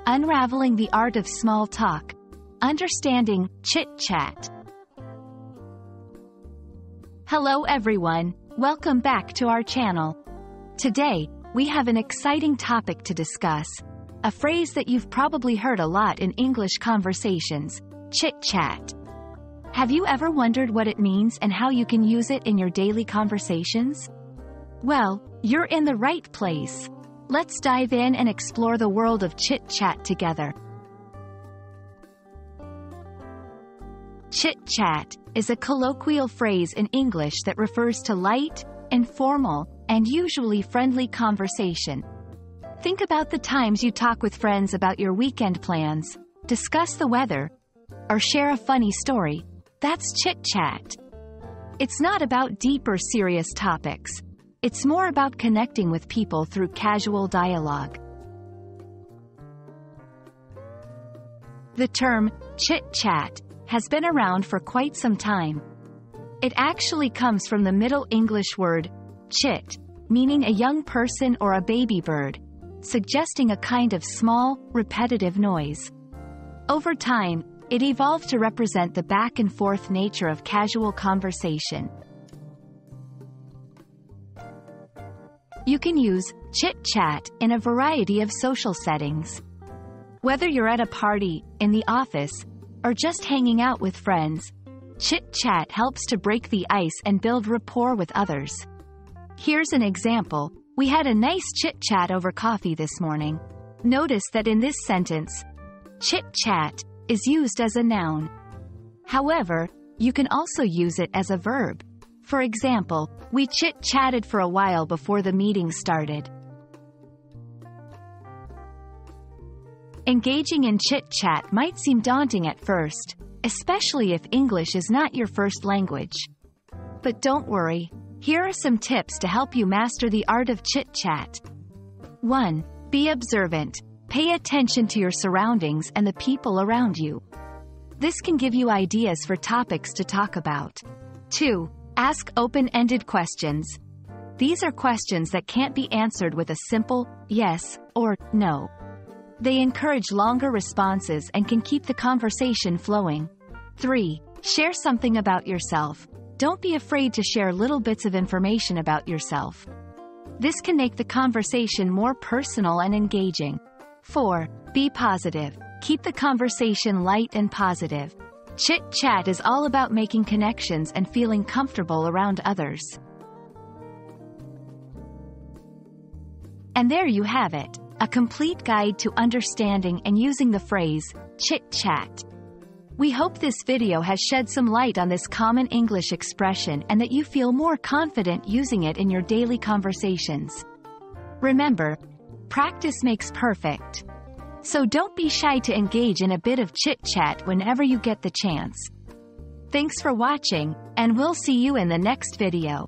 Unraveling the Art of Small Talk. Understanding Chit-Chat. Hello everyone, welcome back to our channel. Today, we have an exciting topic to discuss. A phrase that you've probably heard a lot in English conversations, chit-chat. Have you ever wondered what it means and how you can use it in your daily conversations? Well, you're in the right place. Let's dive in and explore the world of chit-chat together. Chit-chat is a colloquial phrase in English that refers to light, informal, and usually friendly conversation. Think about the times you talk with friends about your weekend plans, discuss the weather, or share a funny story. That's chit-chat. It's not about deep or serious topics. It's more about connecting with people through casual dialogue. The term chit-chat has been around for quite some time. It actually comes from the Middle English word chit, meaning a young person or a baby bird, suggesting a kind of small, repetitive noise. Over time, it evolved to represent the back-and-forth nature of casual conversation. You can use chit-chat in a variety of social settings. Whether you're at a party, in the office, or just hanging out with friends, chit-chat helps to break the ice and build rapport with others. Here's an example. We had a nice chit-chat over coffee this morning. Notice that in this sentence, chit-chat is used as a noun. However, you can also use it as a verb. For example, we chit-chatted for a while before the meeting started. Engaging in chit-chat might seem daunting at first, especially if English is not your first language. But don't worry, here are some tips to help you master the art of chit-chat. 1. Be observant. Pay attention to your surroundings and the people around you. This can give you ideas for topics to talk about. 2. Ask open-ended questions. These are questions that can't be answered with a simple yes or no. They encourage longer responses and can keep the conversation flowing. 3. Share something about yourself. Don't be afraid to share little bits of information about yourself. This can make the conversation more personal and engaging. 4. Be positive. Keep the conversation light and positive. Chit-chat is all about making connections and feeling comfortable around others. And there you have it, a complete guide to understanding and using the phrase, chit-chat. We hope this video has shed some light on this common English expression and that you feel more confident using it in your daily conversations. Remember, practice makes perfect. So don't be shy to engage in a bit of chit-chat whenever you get the chance. Thanks for watching, and we'll see you in the next video.